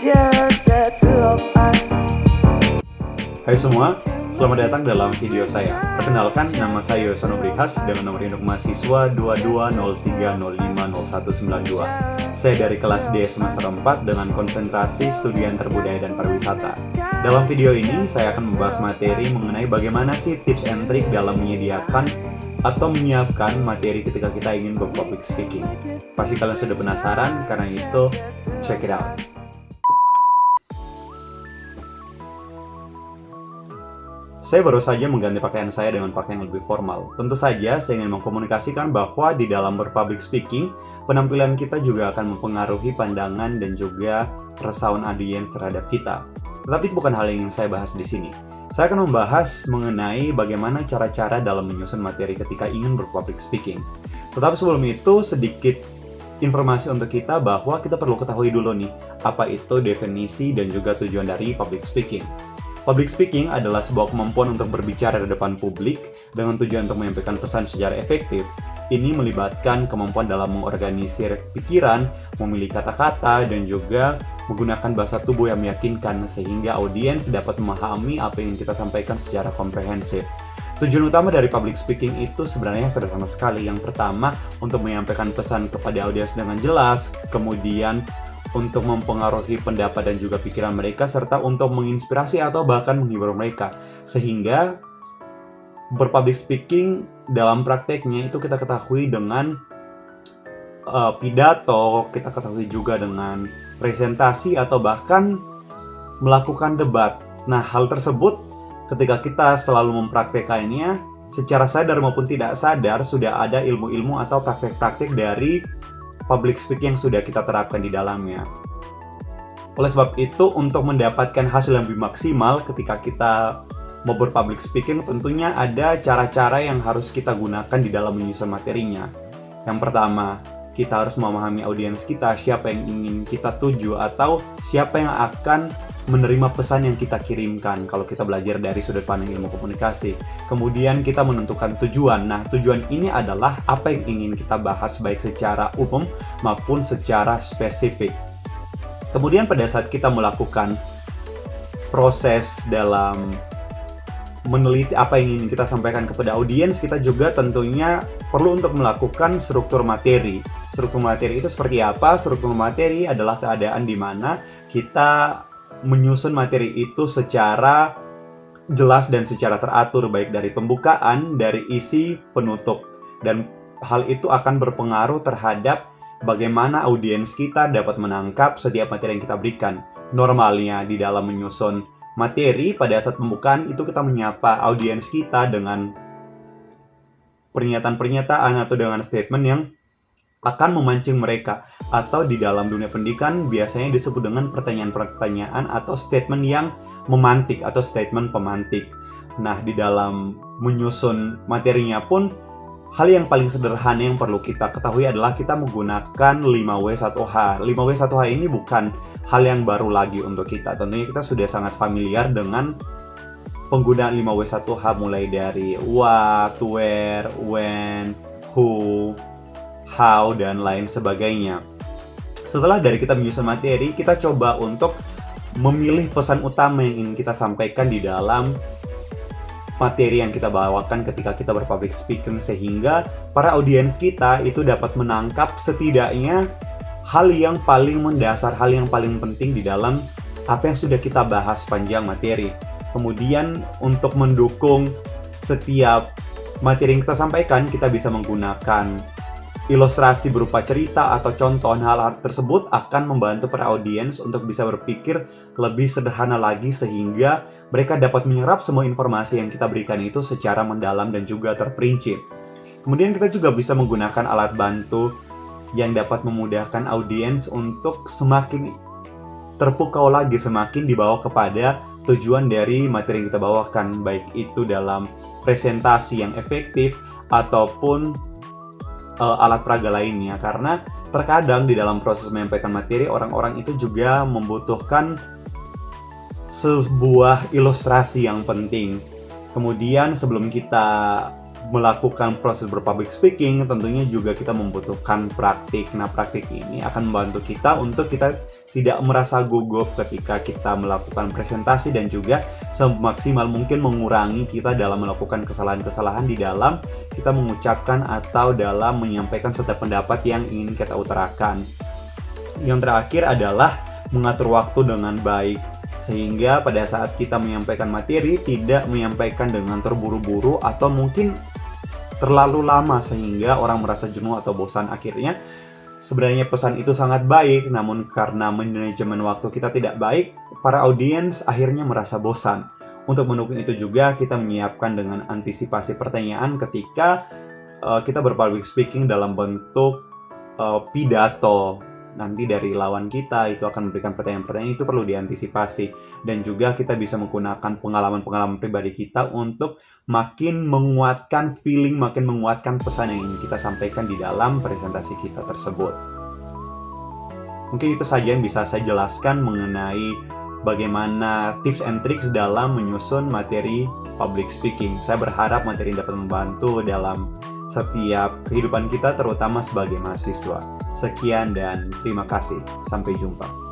just the two of us. Hai semua, selamat datang dalam video saya. Perkenalkan, nama saya Yosono Brihas dengan nomor induk mahasiswa 2203050192. Saya dari kelas D semester 4 dengan konsentrasi studi antar budaya dan pariwisata. Dalam video ini, saya akan membahas materi mengenai bagaimana sih tips and trick dalam menyediakan atau menyiapkan materi ketika kita ingin berpublic speaking. Pasti kalian sudah penasaran, karena itu check it out. Saya baru saja mengganti pakaian saya dengan pakaian yang lebih formal. Tentu saja saya ingin mengkomunikasikan bahwa di dalam berpublic speaking, penampilan kita juga akan mempengaruhi pandangan dan juga perasaan audiens terhadap kita. Tetapi bukan hal yang ingin saya bahas di sini. Saya akan membahas mengenai bagaimana cara-cara dalam menyusun materi ketika ingin berpublic speaking. Tetapi sebelum itu, sedikit informasi untuk kita bahwa kita perlu ketahui dulu nih, apa itu definisi dan juga tujuan dari public speaking. Public speaking adalah sebuah kemampuan untuk berbicara di depan publik dengan tujuan untuk menyampaikan pesan secara efektif. Ini melibatkan kemampuan dalam mengorganisir pikiran, memilih kata-kata, dan juga menggunakan bahasa tubuh yang meyakinkan sehingga audiens dapat memahami apa yang kita sampaikan secara komprehensif. Tujuan utama dari public speaking itu sebenarnya sederhana sekali. Yang pertama, untuk menyampaikan pesan kepada audiens dengan jelas, kemudian untuk mempengaruhi pendapat dan juga pikiran mereka, serta untuk menginspirasi atau bahkan menghibur mereka. Sehingga berpublic speaking dalam prakteknya itu kita ketahui dengan pidato, kita ketahui juga dengan presentasi atau bahkan melakukan debat. Nah, hal tersebut ketika kita selalu mempraktekannya secara sadar maupun tidak sadar, sudah ada ilmu-ilmu atau praktek-praktek dari public speaking yang sudah kita terapkan di dalamnya. Oleh sebab itu, untuk mendapatkan hasil yang lebih maksimal ketika kita mau berpublic speaking, tentunya ada cara-cara yang harus kita gunakan di dalam menyusun materinya. Yang pertama, kita harus memahami audiens kita, siapa yang ingin kita tuju atau siapa yang akan menerima pesan yang kita kirimkan kalau kita belajar dari sudut pandang ilmu komunikasi. Kemudian kita menentukan tujuan. Nah, tujuan ini adalah apa yang ingin kita bahas baik secara umum maupun secara spesifik. Kemudian pada saat kita melakukan proses dalam meneliti apa yang ingin kita sampaikan kepada audiens, kita juga tentunya perlu untuk melakukan struktur materi. Struktur materi itu seperti apa? Struktur materi adalah keadaan di mana kita menyusun materi itu secara jelas dan secara teratur, baik dari pembukaan, dari isi, penutup. Dan hal itu akan berpengaruh terhadap bagaimana audiens kita dapat menangkap setiap materi yang kita berikan. Normalnya di dalam menyusun materi, pada saat pembukaan itu kita menyapa audiens kita dengan pernyataan-pernyataan atau dengan statement yang akan memancing mereka. Atau di dalam dunia pendidikan biasanya disebut dengan pertanyaan-pertanyaan atau statement yang memantik atau statement pemantik. Nah, di dalam menyusun materinya pun hal yang paling sederhana yang perlu kita ketahui adalah kita menggunakan 5W1H. 5W1H ini bukan hal yang baru lagi untuk kita. Tentunya kita sudah sangat familiar dengan penggunaan 5W1H mulai dari what, where, when, who, how, dan lain sebagainya. Setelah dari kita menyusun materi, kita coba untuk memilih pesan utama yang ingin kita sampaikan di dalam materi yang kita bawakan ketika kita berpublic speaking, sehingga para audiens kita itu dapat menangkap setidaknya hal yang paling mendasar, hal yang paling penting di dalam apa yang sudah kita bahas sepanjang materi. Kemudian untuk mendukung setiap materi yang kita sampaikan, kita bisa menggunakan ilustrasi berupa cerita atau contoh. Hal tersebut akan membantu para audiens untuk bisa berpikir lebih sederhana lagi sehingga mereka dapat menyerap semua informasi yang kita berikan itu secara mendalam dan juga terperinci. Kemudian kita juga bisa menggunakan alat bantu yang dapat memudahkan audiens untuk semakin terpukau lagi, semakin dibawa kepada tujuan dari materi yang kita bawakan, baik itu dalam presentasi yang efektif ataupun alat peraga lainnya. Karena terkadang di dalam proses menyampaikan materi, orang-orang itu juga membutuhkan sebuah ilustrasi yang penting. Kemudian sebelum kita melakukan proses berpublic speaking, tentunya juga kita membutuhkan praktik. Nah, praktik ini akan membantu kita untuk kita tidak merasa gugup ketika kita melakukan presentasi, dan juga semaksimal mungkin mengurangi kita dalam melakukan kesalahan-kesalahan di dalam kita mengucapkan atau dalam menyampaikan setiap pendapat yang ingin kita utarakan. Yang terakhir adalah mengatur waktu dengan baik, sehingga pada saat kita menyampaikan materi tidak menyampaikan dengan terburu-buru atau mungkin terlalu lama sehingga orang merasa jenuh atau bosan. Akhirnya sebenarnya pesan itu sangat baik, namun karena manajemen waktu kita tidak baik, para audiens akhirnya merasa bosan. Untuk mendukung itu juga kita menyiapkan dengan antisipasi pertanyaan ketika kita berpublic speaking dalam bentuk pidato. Nanti dari lawan kita itu akan memberikan pertanyaan-pertanyaan, itu perlu diantisipasi. Dan juga kita bisa menggunakan pengalaman-pengalaman pribadi kita untuk makin menguatkan feeling, makin menguatkan pesan yang ingin kita sampaikan di dalam presentasi kita tersebut. Mungkin itu saja yang bisa saya jelaskan mengenai bagaimana tips and tricks dalam menyusun materi public speaking. Saya berharap materi ini dapat membantu dalam setiap kehidupan kita, terutama sebagai mahasiswa. Sekian dan terima kasih. Sampai jumpa.